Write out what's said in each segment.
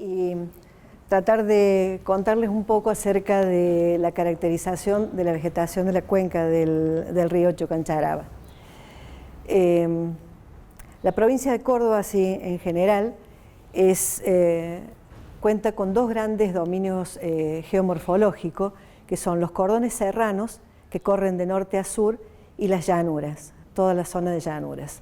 y tratar de contarles un poco acerca de la caracterización de la vegetación de la cuenca del río Chocancharaba. La provincia de Córdoba, así en general, cuenta con dos grandes dominios geomorfológicos, que son los cordones serranos, que corren de norte a sur, y las llanuras, toda la zona de llanuras.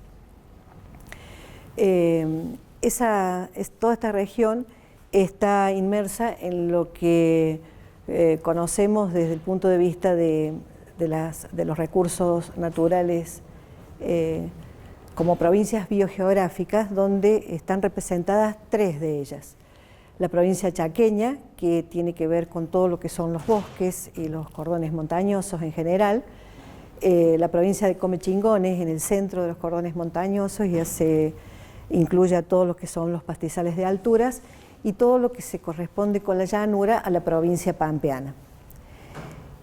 Toda esta región está inmersa en lo que conocemos desde el punto de vista de los recursos naturales como provincias biogeográficas, donde están representadas tres de ellas. La provincia chaqueña, que tiene que ver con todo lo que son los bosques y los cordones montañosos en general, la provincia de Comechingones, en el centro de los cordones montañosos, ya se incluye a todo lo que son los pastizales de alturas, y todo lo que se corresponde con la llanura a la provincia pampeana.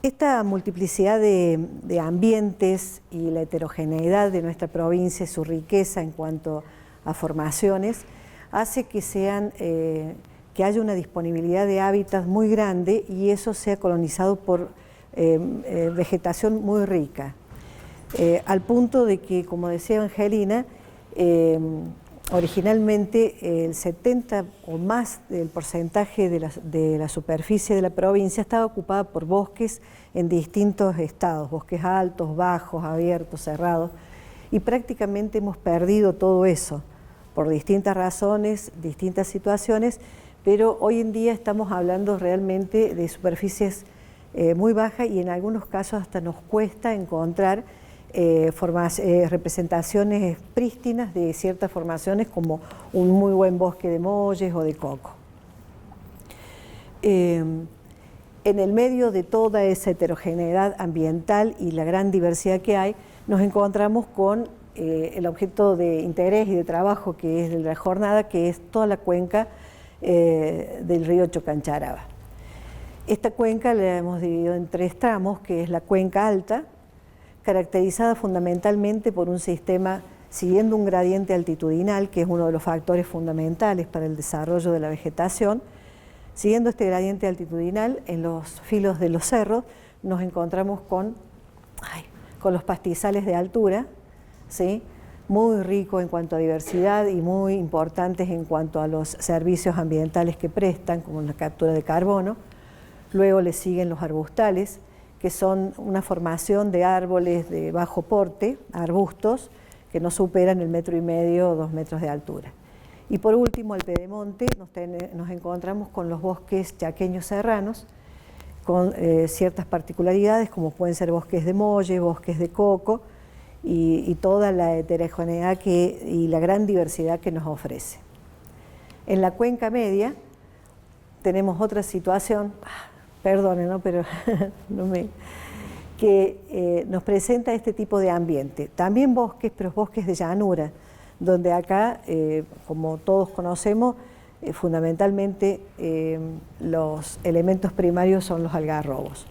Esta multiplicidad de ambientes y la heterogeneidad de nuestra provincia, su riqueza en cuanto a formaciones, hace que haya una disponibilidad de hábitats muy grande, y eso sea colonizado por vegetación muy rica, al punto de que, como decía Angelina, originalmente el 70 o más del porcentaje de la superficie de la provincia estaba ocupada por bosques en distintos estados, bosques altos, bajos, abiertos, cerrados, y prácticamente hemos perdido todo eso por distintas razones, distintas situaciones, pero hoy en día estamos hablando realmente de superficies muy bajas, y en algunos casos hasta nos cuesta encontrar representaciones prístinas de ciertas formaciones, como un muy buen bosque de molles o de coco. En el medio de toda esa heterogeneidad ambiental y la gran diversidad que hay, nos encontramos con el objeto de interés y de trabajo que es de la jornada, que es toda la cuenca del río Chocancharaba. Esta cuenca la hemos dividido en tres tramos, que es la cuenca alta, caracterizada fundamentalmente por un sistema siguiendo un gradiente altitudinal, que es uno de los factores fundamentales para el desarrollo de la vegetación. Siguiendo este gradiente altitudinal, en los filos de los cerros nos encontramos con los pastizales de altura, ¿sí? Muy rico en cuanto a diversidad y muy importantes en cuanto a los servicios ambientales que prestan, como la captura de carbono. Luego le siguen los arbustales, que son una formación de árboles de bajo porte, arbustos, que no superan el 1,5 metros o 2 metros de altura. Y por último, al pedemonte, nos encontramos con los bosques chaqueños serranos, con ciertas particularidades, como pueden ser bosques de molle, bosques de coco, y toda la heterogeneidad y la gran diversidad que nos ofrece. En la cuenca media tenemos otra situación, perdonen, ¿no? Pero que nos presenta este tipo de ambiente. También bosques, pero bosques de llanura, donde acá, como todos conocemos, fundamentalmente los elementos primarios son los algarrobos.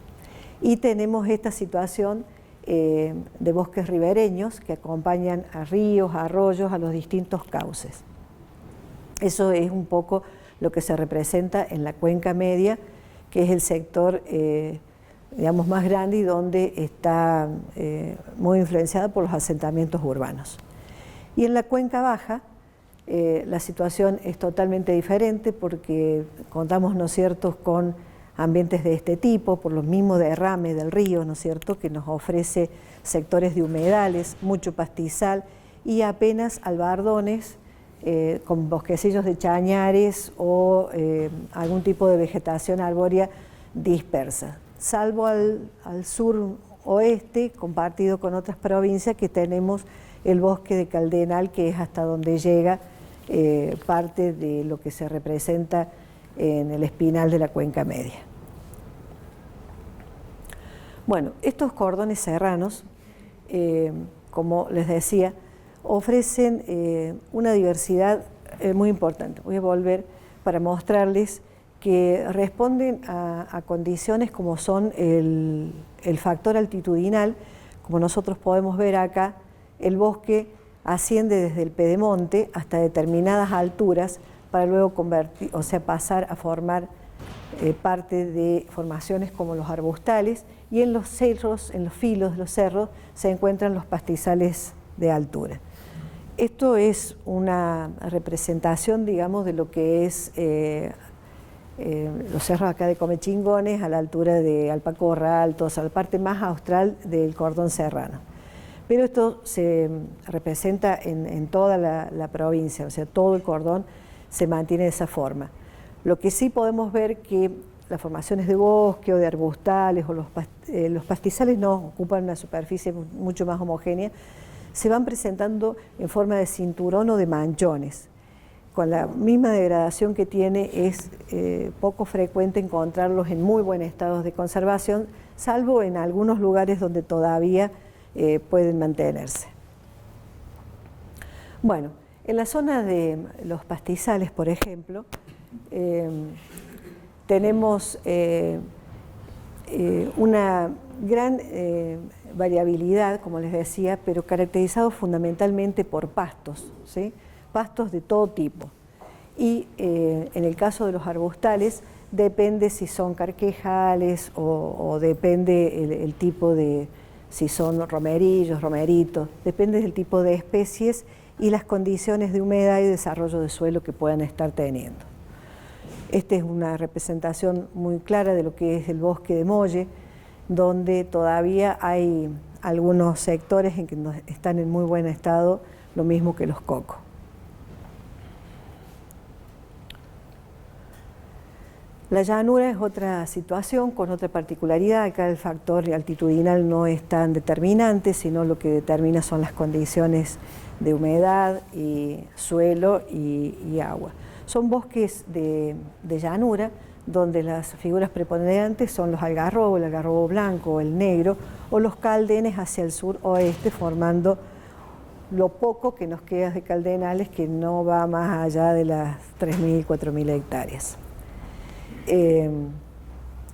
Y tenemos esta situación de bosques ribereños que acompañan a ríos, a arroyos, a los distintos cauces. Eso es un poco lo que se representa en la cuenca media, que es el sector digamos, más grande y donde está muy influenciada por los asentamientos urbanos. Y en la cuenca baja la situación es totalmente diferente, porque contamos, ¿no es cierto?, con ambientes de este tipo, por los mismos derrames del río, ¿no es cierto?, que nos ofrece sectores de humedales, mucho pastizal y apenas albardones, con bosquecillos de chañares o algún tipo de vegetación arbórea dispersa, salvo al sur oeste, compartido con otras provincias, que tenemos el bosque de Caldenal, que es hasta donde llega parte de lo que se representa en el espinal de la cuenca media. Bueno, estos cordones serranos, como les decía, ofrecen una diversidad muy importante. Voy a volver para mostrarles que responden a condiciones como son el factor altitudinal. Como nosotros podemos ver acá, el bosque asciende desde el pedemonte hasta determinadas alturas, para luego pasar a formar parte de formaciones como los arbustales, y en los cerros, en los filos de los cerros, se encuentran los pastizales de altura. Esto es una representación, digamos, de lo que es los cerros acá de Comechingones, a la altura de Alpacorra Altos, a la parte más austral del cordón serrano. Pero esto se representa en toda la provincia, o sea, todo el cordón se mantiene de esa forma. Lo que sí podemos ver que las formaciones de bosque o de arbustales o los pastizales no ocupan una superficie mucho más homogénea, se van presentando en forma de cinturón o de manchones. Con la misma degradación que tiene, es poco frecuente encontrarlos en muy buen estado de conservación, salvo en algunos lugares donde todavía pueden mantenerse. Bueno, en la zona de los pastizales, por ejemplo, tenemos una gran variabilidad, como les decía, pero caracterizado fundamentalmente por pastos, ¿sí? Pastos de todo tipo. Y en el caso de los arbustales, depende si son carquejales o depende el tipo de, si son romerillos, romeritos, depende del tipo de especies y las condiciones de humedad y desarrollo de suelo que puedan estar teniendo. Esta es una representación muy clara de lo que es el bosque de Molle, donde todavía hay algunos sectores en que están en muy buen estado, lo mismo que los cocos. La llanura es otra situación con otra particularidad. Acá el factor altitudinal no es tan determinante, sino lo que determina son las condiciones de humedad, y suelo y agua. Son bosques de llanura, donde las figuras preponderantes son los algarrobos, el algarrobo blanco, el negro, o los caldenes hacia el sur-oeste, formando lo poco que nos queda de caldenales, que no va más allá de las 3.000, 4.000 hectáreas.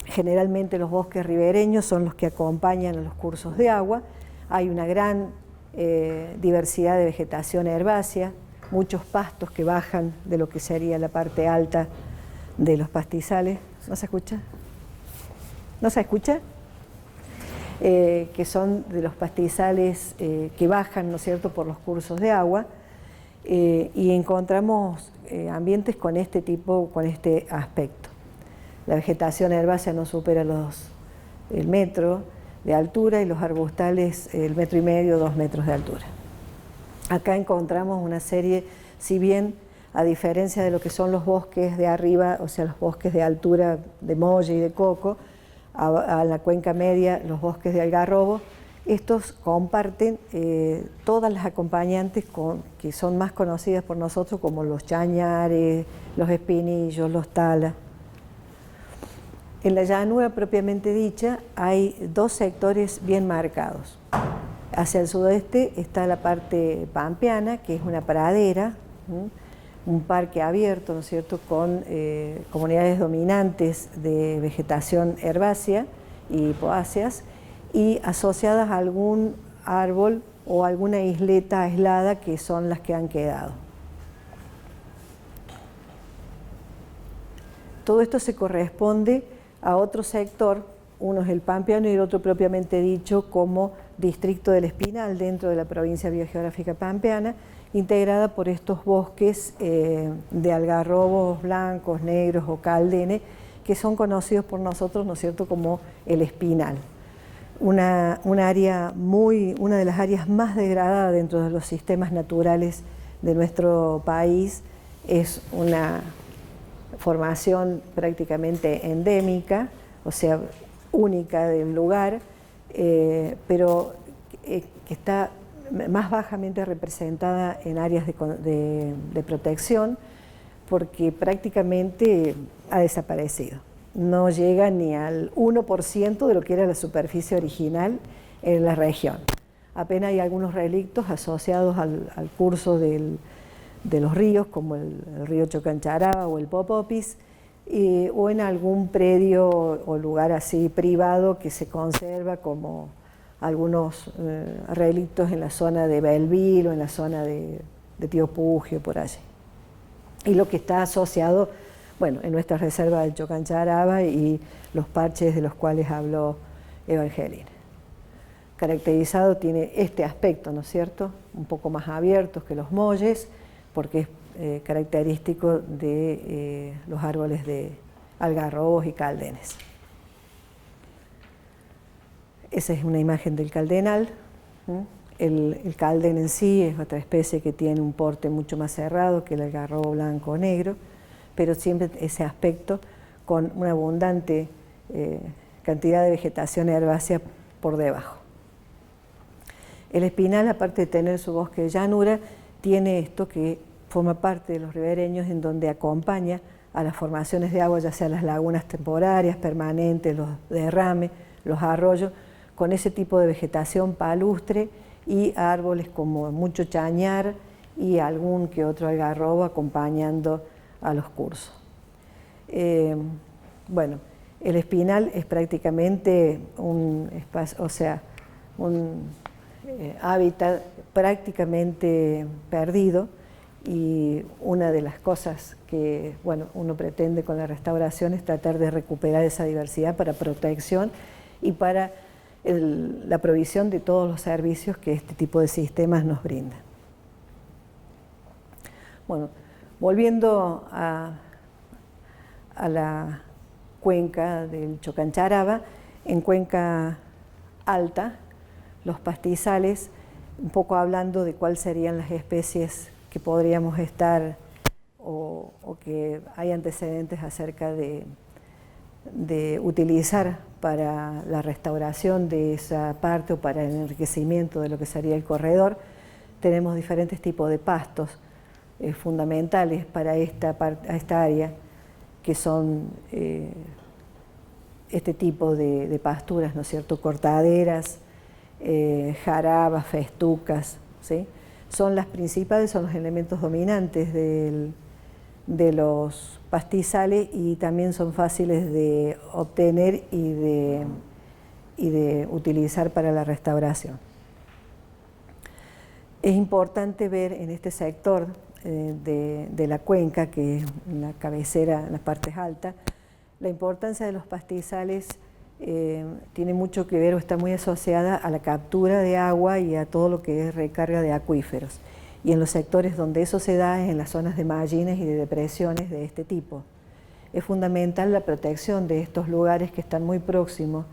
Generalmente los bosques ribereños son los que acompañan a los cursos de agua. Hay una gran diversidad de vegetación herbácea, muchos pastos que bajan de lo que sería la parte alta de los pastizales. ¿No se escucha? ¿No se escucha? Que son de los pastizales que bajan, ¿no es cierto?, por los cursos de agua, y encontramos ambientes con este tipo, con este aspecto. La vegetación herbácea no supera el metro de altura, y los arbustales el 1,5 metros, 2 metros de altura. Acá encontramos una serie, si bien a diferencia de lo que son los bosques de arriba, o sea, los bosques de altura de Molle y de coco, a la cuenca media, los bosques de algarrobo, estos comparten todas las acompañantes que son más conocidas por nosotros, como los chañares, los espinillos, los talas. En la llanura propiamente dicha hay dos sectores bien marcados. Hacia el sudeste está la parte pampeana, que es una pradera, un parque abierto, ¿no es cierto?, con comunidades dominantes de vegetación herbácea y hipoáceas, y asociadas a algún árbol o alguna isleta aislada, que son las que han quedado. Todo esto se corresponde a otro sector, uno es el pampeano y el otro propiamente dicho como distrito del Espinal, dentro de la provincia biogeográfica pampeana, integrada por estos bosques de algarrobos blancos, negros o caldenes, que son conocidos por nosotros, ¿no es cierto?, como el Espinal. Una de las áreas más degradadas dentro de los sistemas naturales de nuestro país, es una formación prácticamente endémica, o sea, única del lugar, pero que está más bajamente representada en áreas de protección, porque prácticamente ha desaparecido. No llega ni al 1% de lo que era la superficie original en la región. Apenas hay algunos relictos asociados al curso de los ríos, como el río Chocanchará o el Popopis, o en algún predio o lugar así privado que se conserva, como algunos relictos en la zona de Belville o en la zona de Tío Pugio, por allí. y lo que está asociado, bueno, en nuestra reserva del Chocancharaba y los parches de los cuales habló Evangelina. Caracterizado tiene este aspecto, ¿no es cierto?, un poco más abiertos que los molles, porque es característico de los árboles de algarrobos y caldenes. Esa es una imagen del caldenal. El calden en sí es otra especie que tiene un porte mucho más cerrado que el algarrobo blanco o negro, pero siempre ese aspecto con una abundante cantidad de vegetación herbácea por debajo. El espinal, aparte de tener su bosque de llanura, tiene esto que forma parte de los ribereños, en donde acompaña a las formaciones de agua, ya sea las lagunas temporarias, permanentes, los derrames, los arroyos, con ese tipo de vegetación palustre y árboles como mucho chañar y algún que otro algarrobo acompañando a los cursos. Bueno, el espinal es prácticamente un espacio, o sea, un hábitat prácticamente perdido, y una de las cosas que, bueno, uno pretende con la restauración es tratar de recuperar esa diversidad para protección y para la provisión de todos los servicios que este tipo de sistemas nos brindan. Bueno, volviendo a la cuenca del Chocancharaba, en Cuenca Alta, los pastizales, un poco hablando de cuáles serían las especies que podríamos estar o que hay antecedentes acerca de utilizar para la restauración de esa parte o para el enriquecimiento de lo que sería el corredor. Tenemos diferentes tipos de pastos fundamentales para esta área, que son este tipo de pasturas, ¿no es cierto?, cortaderas, jarabas, festucas, ¿sí? Son las principales, son los elementos dominantes de los pastizales, y también son fáciles de obtener y de utilizar para la restauración. Es importante ver en este sector de la cuenca, que es la cabecera, en las partes altas, la importancia de los pastizales. Tiene mucho que ver o está muy asociada a la captura de agua y a todo lo que es recarga de acuíferos. Y en los sectores donde eso se da es en las zonas de mallines y de depresiones de este tipo. Es fundamental la protección de estos lugares que están muy próximos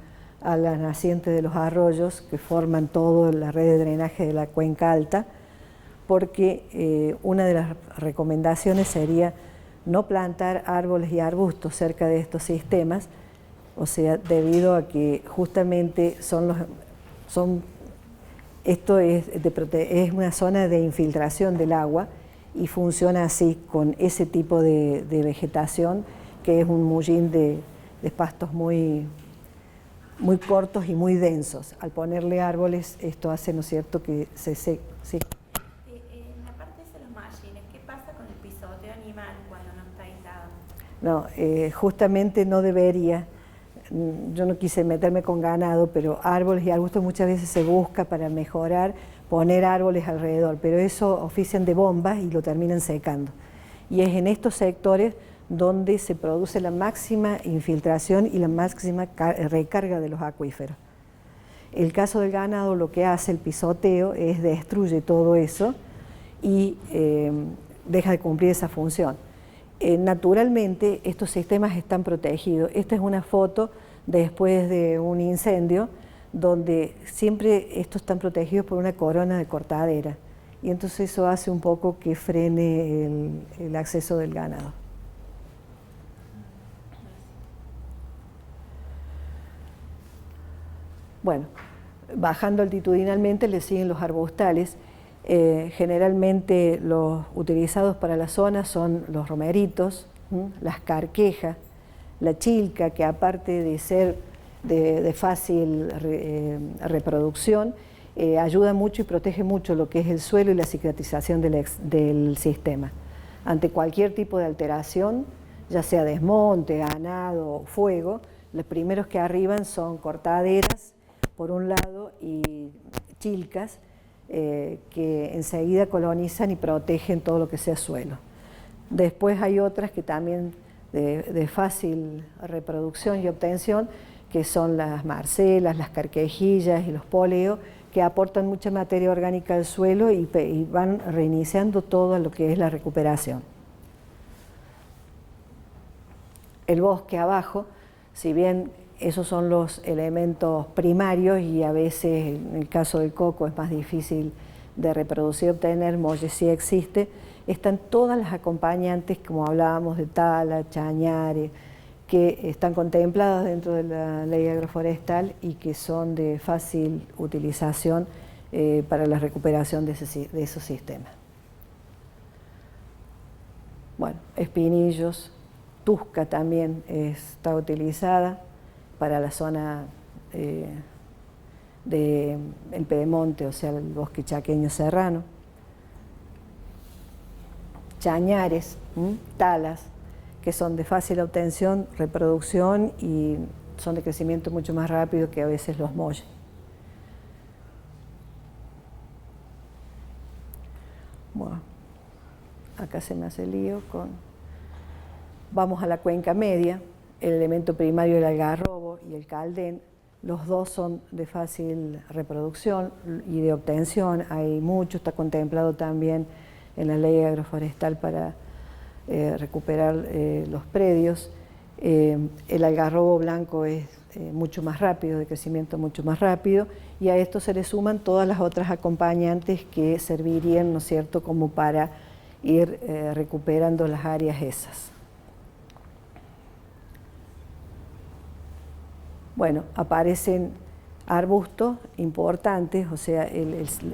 a las nacientes de los arroyos que forman toda la red de drenaje de la Cuenca Alta, porque una de las recomendaciones sería no plantar árboles y arbustos cerca de estos sistemas, o sea, debido a que justamente esto es una zona de infiltración del agua y funciona así, con ese tipo de vegetación, que es un mullín de pastos muy cortos y muy densos. Al ponerle árboles, esto hace, ¿no es cierto?, que se seque. Sí. En la parte de los mallines, ¿qué pasa con el pisoteo animal cuando no está aislado? No, justamente no debería. Yo no quise meterme con ganado, pero árboles y arbustos muchas veces se busca para mejorar, poner árboles alrededor, pero eso ofician de bombas y lo terminan secando. Y es en estos sectores donde se produce la máxima infiltración y la máxima recarga de los acuíferos. El caso del ganado, lo que hace el pisoteo es destruye todo eso y deja de cumplir esa función. Naturalmente, estos sistemas están protegidos. Esta es una foto después de un incendio, donde siempre estos están protegidos por una corona de cortadera, y entonces eso hace un poco que frene el acceso del ganado. Bueno, bajando altitudinalmente le siguen los arbustales. Generalmente los utilizados para la zona son los romeritos, las carquejas, la chilca, que aparte de ser de fácil reproducción, ayuda mucho y protege mucho lo que es el suelo y la cicatrización del sistema. Ante cualquier tipo de alteración, ya sea desmonte, ganado o fuego, los primeros que arriban son cortaderas, por un lado, y chilcas, que enseguida colonizan y protegen todo lo que sea suelo. Después hay otras que también de fácil reproducción y obtención, que son las marcelas, las carquejillas y los póleos, que aportan mucha materia orgánica al suelo y van reiniciando todo lo que es la recuperación. El bosque abajo, si bien esos son los elementos primarios y a veces en el caso del coco es más difícil de reproducir y obtener, molle sí existe, están todas las acompañantes, como hablábamos de tala, chañares, que están contempladas dentro de la ley agroforestal y que son de fácil utilización para la recuperación de esos sistemas. Bueno, espinillos, tusca también está utilizada para la zona del Pedemonte, o sea, el bosque chaqueño serrano. Chañares, talas, que son de fácil obtención, reproducción y son de crecimiento mucho más rápido que a veces los molles. Bueno, acá se me hace lío con... Vamos a la cuenca media, el elemento primario el algarrobo y el caldén, los dos son de fácil reproducción y de obtención, hay mucho, está contemplado también en la ley agroforestal para recuperar los predios. El algarrobo blanco es mucho más rápido, de crecimiento mucho más rápido, y a esto se le suman todas las otras acompañantes que servirían, ¿no es cierto?, como para ir recuperando las áreas esas. Bueno, aparecen arbustos importantes, o sea,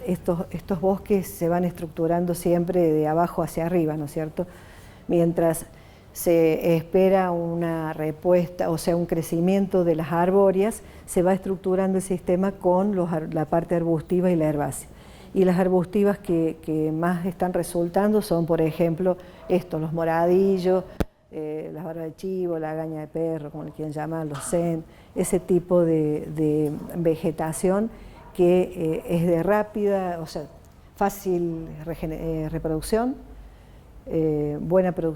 estos bosques se van estructurando siempre de abajo hacia arriba, ¿no es cierto?, mientras se espera una respuesta, o sea, un crecimiento de las arbóreas, se va estructurando el sistema con la parte arbustiva y la herbácea. Y las arbustivas que más están resultando son, por ejemplo, los moradillos, las barbas de chivo, la gaña de perro, como le quieran llamar, los zen, ese tipo de vegetación que es de rápida, o sea, fácil reproducción,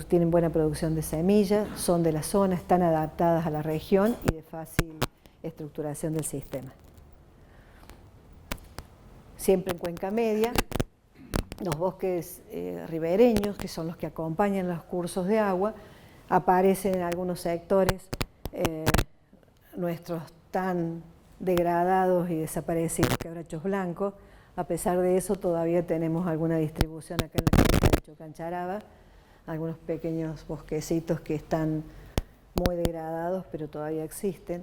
tienen buena producción de semillas, son de la zona, están adaptadas a la región y de fácil estructuración del sistema. Siempre en cuenca media, los bosques ribereños, que son los que acompañan los cursos de agua, aparecen en algunos sectores nuestros tan degradados y desaparecidos quebrachos blancos. A pesar de eso, todavía tenemos alguna distribución acá en la cuenca de Chocancharaba, algunos pequeños bosquecitos que están muy degradados, pero todavía existen.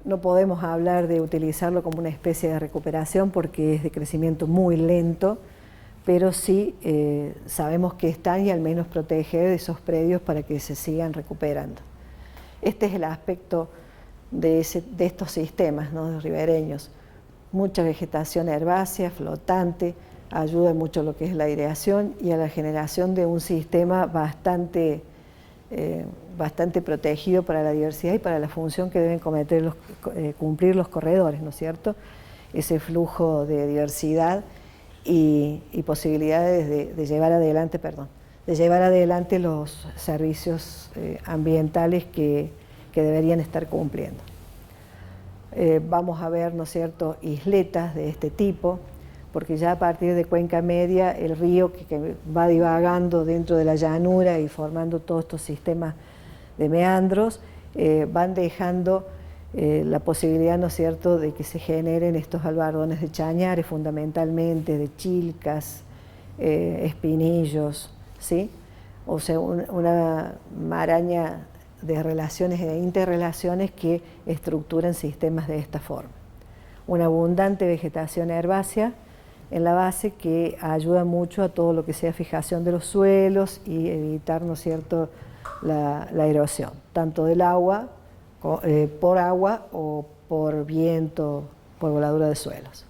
No podemos hablar de utilizarlo como una especie de recuperación porque es de crecimiento muy lento, pero sí sabemos que están y al menos proteger esos predios para que se sigan recuperando. Este es el aspecto de estos sistemas, ¿no?, ribereños. Mucha vegetación herbácea, flotante, ayuda mucho a lo que es la aireación y a la generación de un sistema bastante protegido para la diversidad y para la función que deben cumplir los corredores, ¿no es cierto? Ese flujo de diversidad y posibilidades de llevar adelante los servicios ambientales que deberían estar cumpliendo. Vamos a ver, ¿no es cierto?, isletas de este tipo, porque ya a partir de cuenca media el río que va divagando dentro de la llanura y formando todos estos sistemas de meandros, van dejando la posibilidad, ¿no es cierto?, de que se generen estos albardones de chañares, fundamentalmente de chilcas, espinillos, ¿sí? O sea, una maraña de relaciones e interrelaciones que estructuran sistemas de esta forma. Una abundante vegetación herbácea en la base que ayuda mucho a todo lo que sea fijación de los suelos y evitar, ¿no es cierto?, la erosión, tanto del agua, por agua o por viento, por voladura de suelos.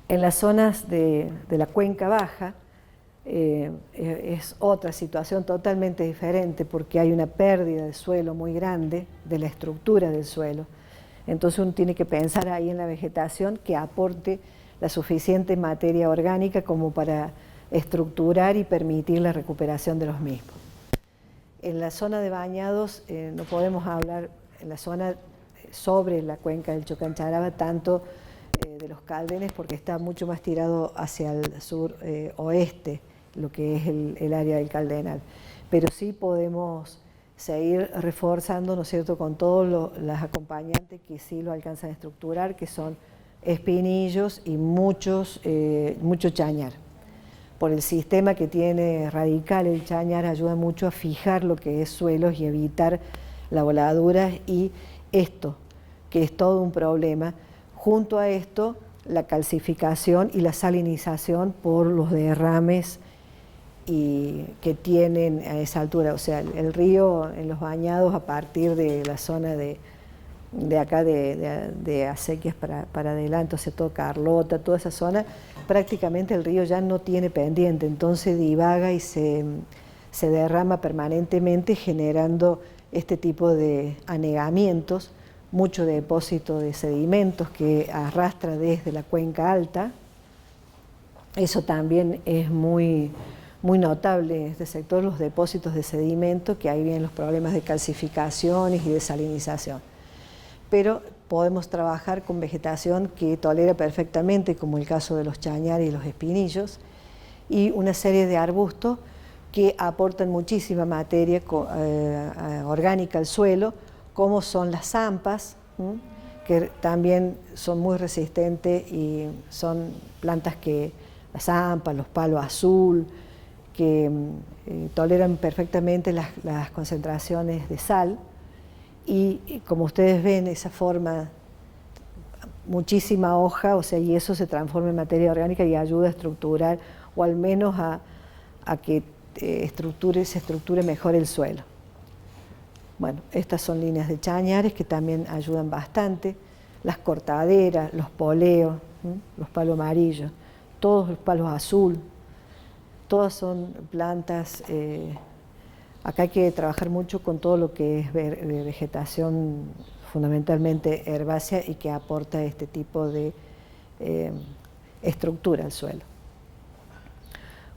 En las zonas de la cuenca baja es otra situación totalmente diferente porque hay una pérdida de suelo muy grande, de la estructura del suelo. Entonces uno tiene que pensar ahí en la vegetación que aporte la suficiente materia orgánica como para estructurar y permitir la recuperación de los mismos. En la zona de bañados no podemos hablar, en la zona sobre la cuenca del Chocancharaba, tanto de los Cáldenes, porque está mucho más tirado hacia el sur oeste, lo que es el área del Caldenal. Pero sí podemos seguir reforzando, ¿no es cierto?, con todos los acompañantes que sí lo alcanzan a estructurar, que son espinillos y mucho chañar. Por el sistema que tiene radical, el chañar ayuda mucho a fijar lo que es suelos y evitar la voladura, y esto, que es todo un problema. Junto a esto, la calcificación y la salinización por los derrames que tienen a esa altura. O sea, el río en los bañados, a partir de la zona de acá de Acequias para adelante, o sea, todo Carlota, toda esa zona, prácticamente el río ya no tiene pendiente, entonces divaga y se derrama permanentemente, generando este tipo de anegamientos, mucho depósito de sedimentos que arrastra desde la cuenca alta. Eso también es muy notable en este sector, los depósitos de sedimento, que ahí vienen los problemas de calcificaciones y de salinización. Pero podemos trabajar con vegetación que tolera perfectamente, como el caso de los chañares y los espinillos, y una serie de arbustos que aportan muchísima materia orgánica al suelo, como son las zampas, que también son muy resistentes y son plantas que, las zampas, los palos azul, que toleran perfectamente las concentraciones de sal, y como ustedes ven, esa forma, muchísima hoja, o sea, y eso se transforma en materia orgánica y ayuda a estructurar, o al menos a que se estructure mejor el suelo. Bueno, estas son líneas de chañares que también ayudan bastante, las cortaderas, los poleos, los palos amarillos, todos los palos azul, todas son plantas. Acá hay que trabajar mucho con todo lo que es vegetación fundamentalmente herbácea y que aporta este tipo de estructura al suelo.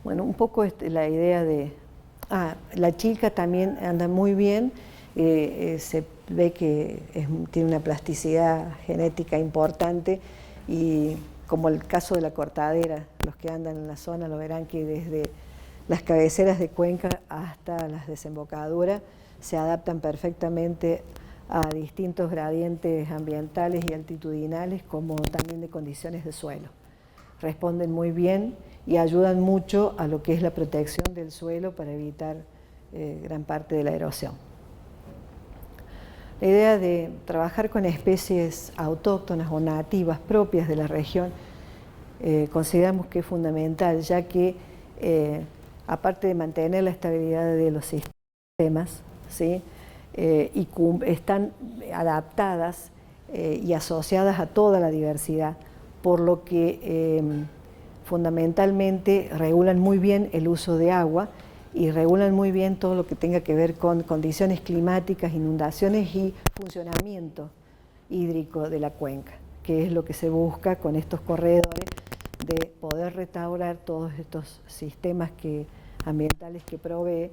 Bueno, un poco la idea de... la chilca también anda muy bien, se ve que tiene una plasticidad genética importante, y como el caso de la cortadera, los que andan en la zona lo verán que desde las cabeceras de cuenca hasta las desembocaduras se adaptan perfectamente a distintos gradientes ambientales y altitudinales, como también de condiciones de suelo. Responden muy bien y ayudan mucho a lo que es la protección del suelo para evitar gran parte de la erosión. La idea de trabajar con especies autóctonas o nativas propias de la región consideramos que es fundamental, ya que aparte de mantener la estabilidad de los sistemas, ¿sí?, y están adaptadas y asociadas a toda la diversidad, por lo que fundamentalmente regulan muy bien el uso de agua y regulan muy bien todo lo que tenga que ver con condiciones climáticas, inundaciones y funcionamiento hídrico de la cuenca, que es lo que se busca con estos corredores, de poder restaurar todos estos sistemas ambientales que provee,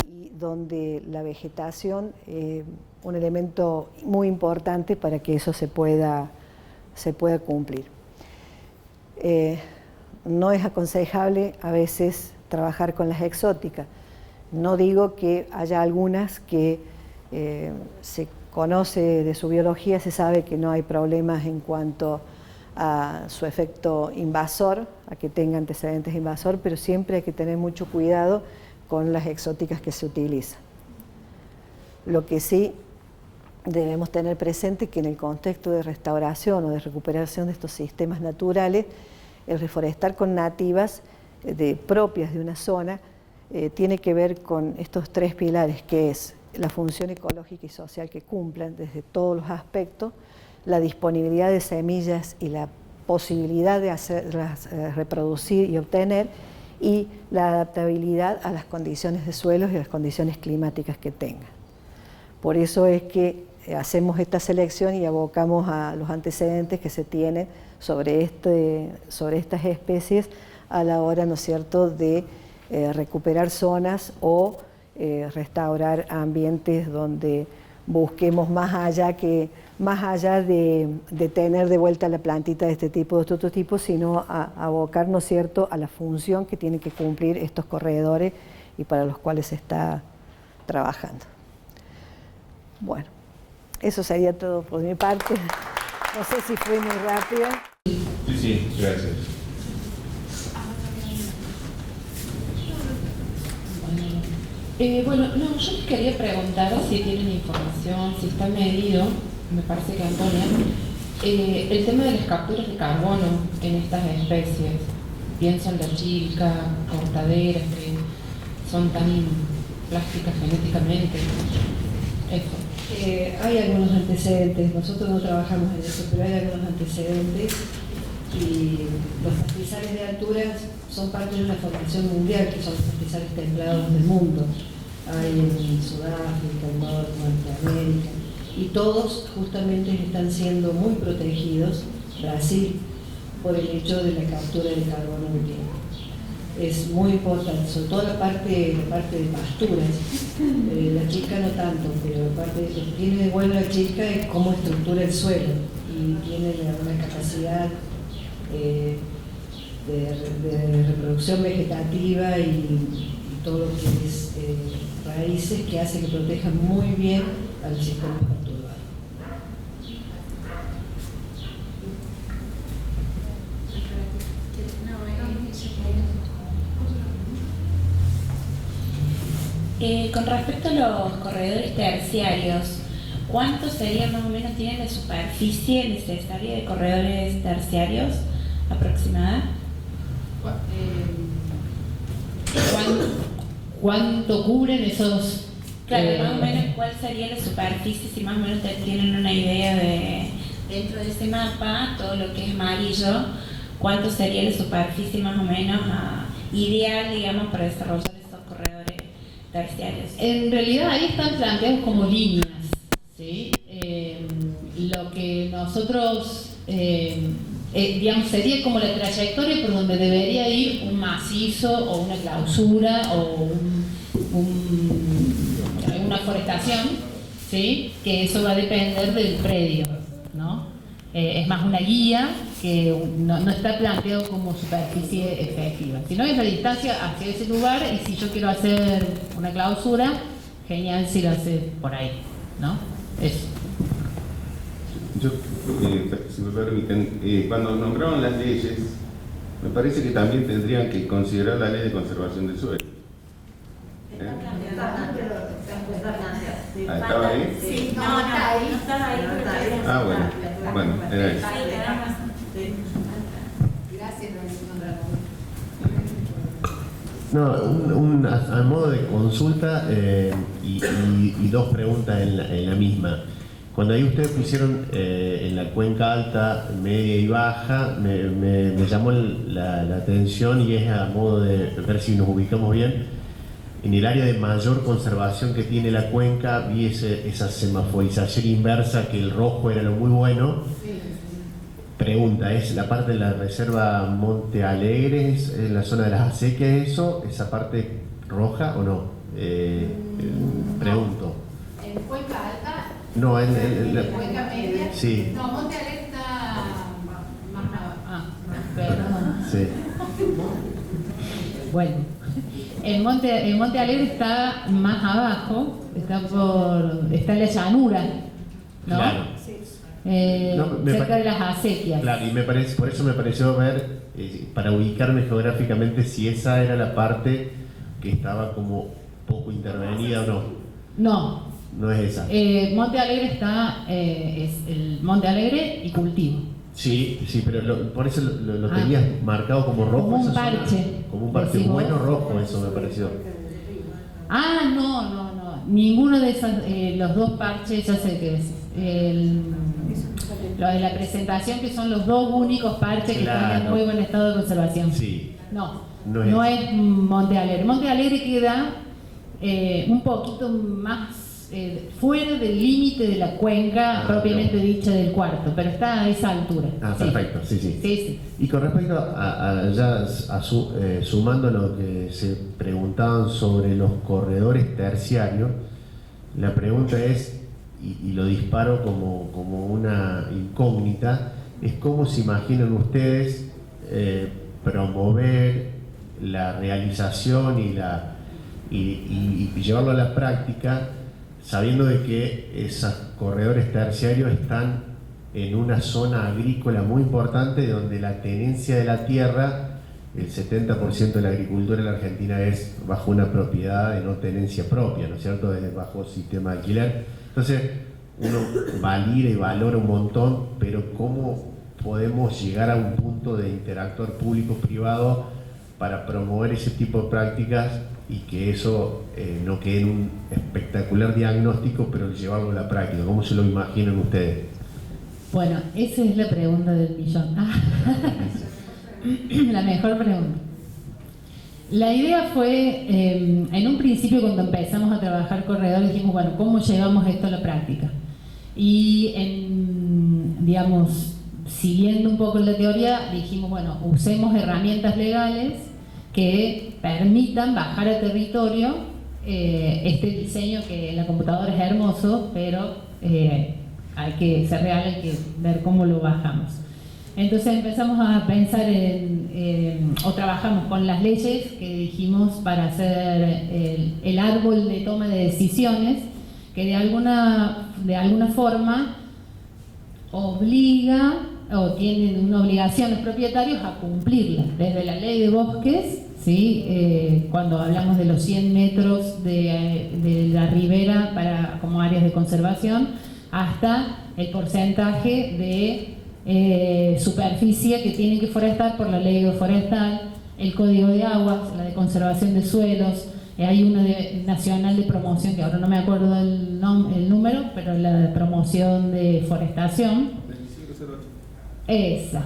y donde la vegetación es un elemento muy importante para que eso se pueda cumplir. No es aconsejable a veces trabajar con las exóticas. No digo que haya algunas que se conoce de su biología, se sabe que no hay problemas en cuanto a su efecto invasor, a que tenga antecedentes invasor, pero siempre hay que tener mucho cuidado con las exóticas que se utilizan. Lo que sí debemos tener presente es que en el contexto de restauración o de recuperación de estos sistemas naturales, el reforestar con nativas propias de una zona tiene que ver con estos tres pilares, que es la función ecológica y social que cumplan desde todos los aspectos, la disponibilidad de semillas y la posibilidad de hacerlas reproducir y obtener, y la adaptabilidad a las condiciones de suelos y las condiciones climáticas que tengan. Por eso es que hacemos esta selección y abocamos a los antecedentes que se tienen sobre estas especies a la hora, ¿no es cierto?, de recuperar zonas o restaurar ambientes donde busquemos más allá de tener de vuelta la plantita de este tipo, de otro tipo, sino a abocar, ¿no es cierto?, a la función que tienen que cumplir estos corredores y para los cuales se está trabajando. Bueno, eso sería todo por mi parte. No sé si fui muy rápida. Sí, gracias. Bueno, no, yo les quería preguntar si tienen información, si está medido, me parece que Antonia, el tema de las capturas de carbono en estas especies. Pienso en la chica, cortaderas, que son tan plásticas genéticamente. Eso. Hay algunos antecedentes, nosotros no trabajamos en eso, pero hay algunos antecedentes y los pastizales de alturas son parte de una formación mundial, que son los pastizales templados del mundo. Hay en Sudáfrica, en Norteamérica, y todos justamente están siendo muy protegidos, Brasil, por el hecho de la captura del carbono que tiene. Es muy importante, sobre todo la parte de pasturas. La chica no tanto, pero la parte que tiene de bueno la chica es cómo estructura el suelo y tiene una capacidad de reproducción vegetativa y todo lo que es raíces que hace que protejan muy bien al sistema perturbado. Con respecto a los corredores terciarios, ¿cuánto sería más o menos tiene la superficie necesaria de corredores terciarios aproximada? ¿Cuánto cubren esos? Claro, más o menos cuál sería la superficie, si más o menos tienen una idea de, dentro de ese mapa, todo lo que es amarillo, cuánto sería la superficie más o menos ideal, digamos, para desarrollar esos corredores terciarios. En realidad ahí están planteados como líneas, ¿sí? Lo que nosotros, digamos, sería como la trayectoria por donde debería ir un macizo o una clausura o una forestación, ¿sí? Que eso va a depender del predio, ¿no? Es más una guía que no está planteado como superficie efectiva, sino es la distancia hacia ese lugar, y si yo quiero hacer una clausura, genial si lo hace por ahí, ¿no? Eso. Yo, si me permiten, cuando nombraron las leyes, me parece que también tendrían que considerar la ley de conservación del suelo. ¿Estaba ahí? Sí, no estaba ahí. Ah, bueno, era eso. No, a modo de consulta y dos preguntas en la misma. Cuando ahí ustedes pusieron en la cuenca alta, media y baja, me llamó la atención, y es a modo de ver si nos ubicamos bien. En el área de mayor conservación que tiene la cuenca, vi esa semaforización inversa, que el rojo era lo muy bueno. Pregunta, ¿es la parte de la reserva Monte Alegre, es la zona de las acequias eso, esa parte roja o no? Pregunto. ¿En cuenca alta? No, en cuenca media. Sí. No, Monte Alegre está más abajo. Perdón. Sí. Bueno, el Monte Alegre está más abajo, está en la llanura, ¿no? Claro. Cerca de las acequias. Claro, y por eso me pareció ver, para ubicarme geográficamente, si esa era la parte que estaba como poco intervenida o no. No. No es esa. Monte Alegre es el Monte Alegre y cultivo. Sí, pero por eso lo tenías marcado como rojo. Como un esa zona. parche. Como un parche Decimos. bueno rojo, eso me pareció. No. Ninguno de esos, los dos parches, ya sé qué es. Lo de la presentación, que son los dos únicos parches que están en muy buen estado de conservación. Sí. No es Monte Alegre. Monte Alegre queda un poquito más fuera del límite de la cuenca propiamente dicha del cuarto, pero está a esa altura. Perfecto, sí. Y con respecto sumando lo que se preguntaban sobre los corredores terciarios, la pregunta es, y lo disparo como una incógnita, es cómo se imaginan ustedes promover la realización y llevarlo a la práctica, sabiendo de que esos corredores terciarios están en una zona agrícola muy importante, donde la tenencia de la tierra, el 70% de la agricultura en la Argentina es bajo una propiedad de no tenencia propia, ¿no es cierto?, desde bajo sistema de alquiler. Entonces uno valida y valora un montón, pero ¿cómo podemos llegar a un punto de interactuar público-privado para promover ese tipo de prácticas y que eso no quede en un espectacular diagnóstico, pero llevarlo a la práctica? ¿Cómo se lo imaginan ustedes? Bueno, esa es la pregunta del millón. La mejor pregunta. La idea fue, en un principio cuando empezamos a trabajar corredores, dijimos, bueno, ¿cómo llevamos esto a la práctica? Y digamos, siguiendo un poco la teoría, dijimos, bueno, usemos herramientas legales que permitan bajar a territorio este diseño que en la computadora es hermoso, pero hay que ser real, hay que ver cómo lo bajamos. Entonces empezamos a pensar o trabajamos con las leyes que dijimos para hacer el árbol de toma de decisiones, que de alguna forma obliga o tienen una obligación los propietarios a cumplirla, desde la ley de bosques, ¿sí? Cuando hablamos de los 100 metros de la ribera como áreas de conservación, hasta el porcentaje de superficie que tienen que forestar por la ley forestal, el código de aguas, la de conservación de suelos, hay una nacional de promoción, que ahora no me acuerdo el número, pero la de promoción de forestación. 2508. Esa.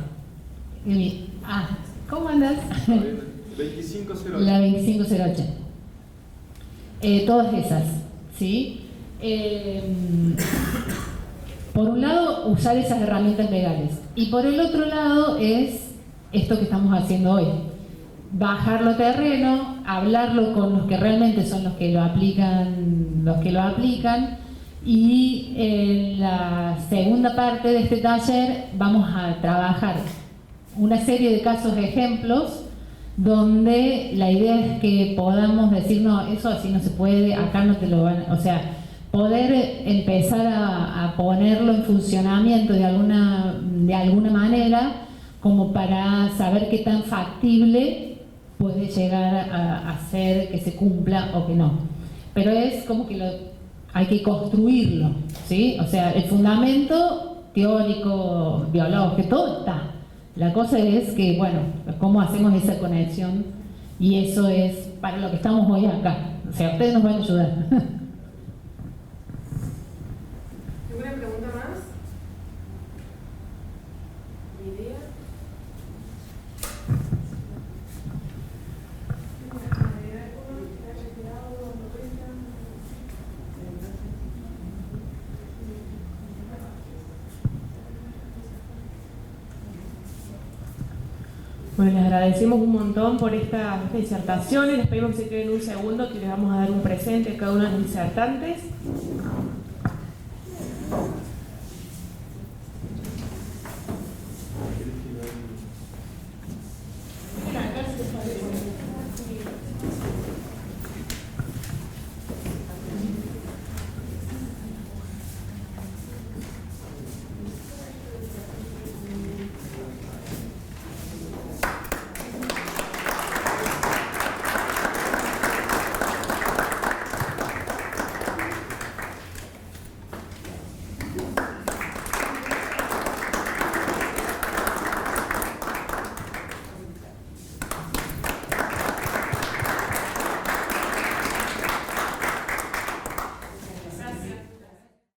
¿Cómo andas? 2508. La 2508. Todas esas, ¿sí? Por un lado, usar esas herramientas legales. Y por el otro lado es esto que estamos haciendo hoy. Bajarlo a terreno, hablarlo con los que realmente son los que lo aplican, y en la segunda parte de este taller vamos a trabajar una serie de casos ejemplos donde la idea es que podamos decir, no, eso así no se puede, acá no te lo van, o sea, poder empezar a ponerlo en funcionamiento de alguna manera, como para saber qué tan factible puede llegar a hacer que se cumpla o que no. Pero es como que hay que construirlo, ¿sí? O sea, el fundamento teórico, biológico, todo está. La cosa es que, bueno, cómo hacemos esa conexión, y eso es para lo que estamos hoy acá. O sea, ustedes nos van a ayudar. ¿Alguna pregunta más? ¿Idea? Bueno, les agradecemos un montón por estas disertaciones. Les pedimos que se queden un segundo, que les vamos a dar un presente a cada uno de los disertantes.